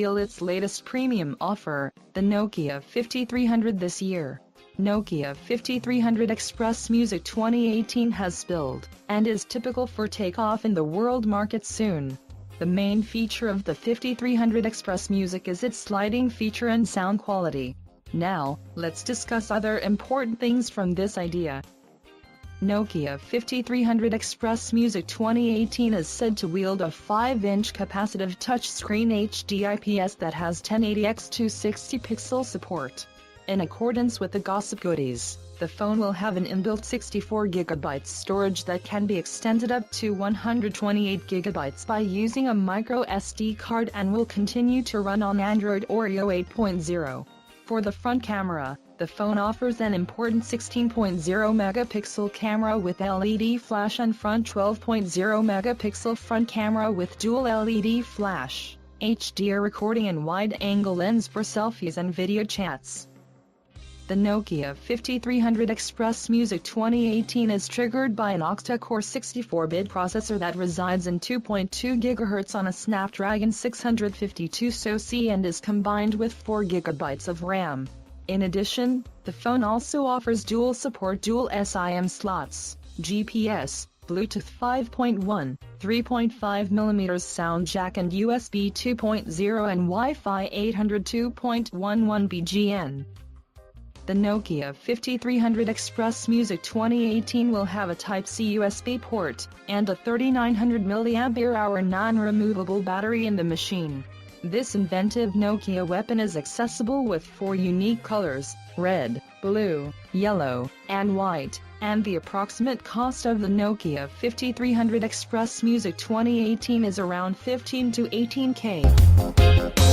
reveal its latest premium offer, the Nokia 5300 this year. Nokia 5300 XpressMusic 2018 has spilled, and is typical for takeoff in the world market soon. The main feature of the 5300 XpressMusic is its sliding feature and sound quality. Now, let's discuss other important things from this idea. Nokia 5300 XpressMusic 2018 is said to wield a 5-inch capacitive touchscreen HD IPS that has 1080x260 pixel support. In accordance with the gossip goodies, the phone will have an inbuilt 64GB storage that can be extended up to 128GB by using a micro SD card and will continue to run on Android Oreo 8.0. For the front camera, the phone offers an important 16.0-megapixel camera with LED flash and front 12.0-megapixel front camera with dual LED flash, HDR recording and wide-angle lens for selfies and video chats. The Nokia 5300 XpressMusic 2018 is triggered by an octa-core 64-bit processor that resides in 2.2 GHz on a Snapdragon 652 SoC and is combined with 4 GB of RAM. In addition, the phone also offers dual SIM slots, GPS, Bluetooth 5.1, 3.5mm sound jack and USB 2.0 and Wi-Fi 802.11 BGN. The Nokia 5300 XpressMusic 2018 will have a Type-C USB port, and a 3900 mAh non-removable battery in the machine. This inventive Nokia weapon is accessible with 4 unique colors, red, blue, yellow, and white, and the approximate cost of the Nokia 5300 XpressMusic 2018 is around 15 to 18K.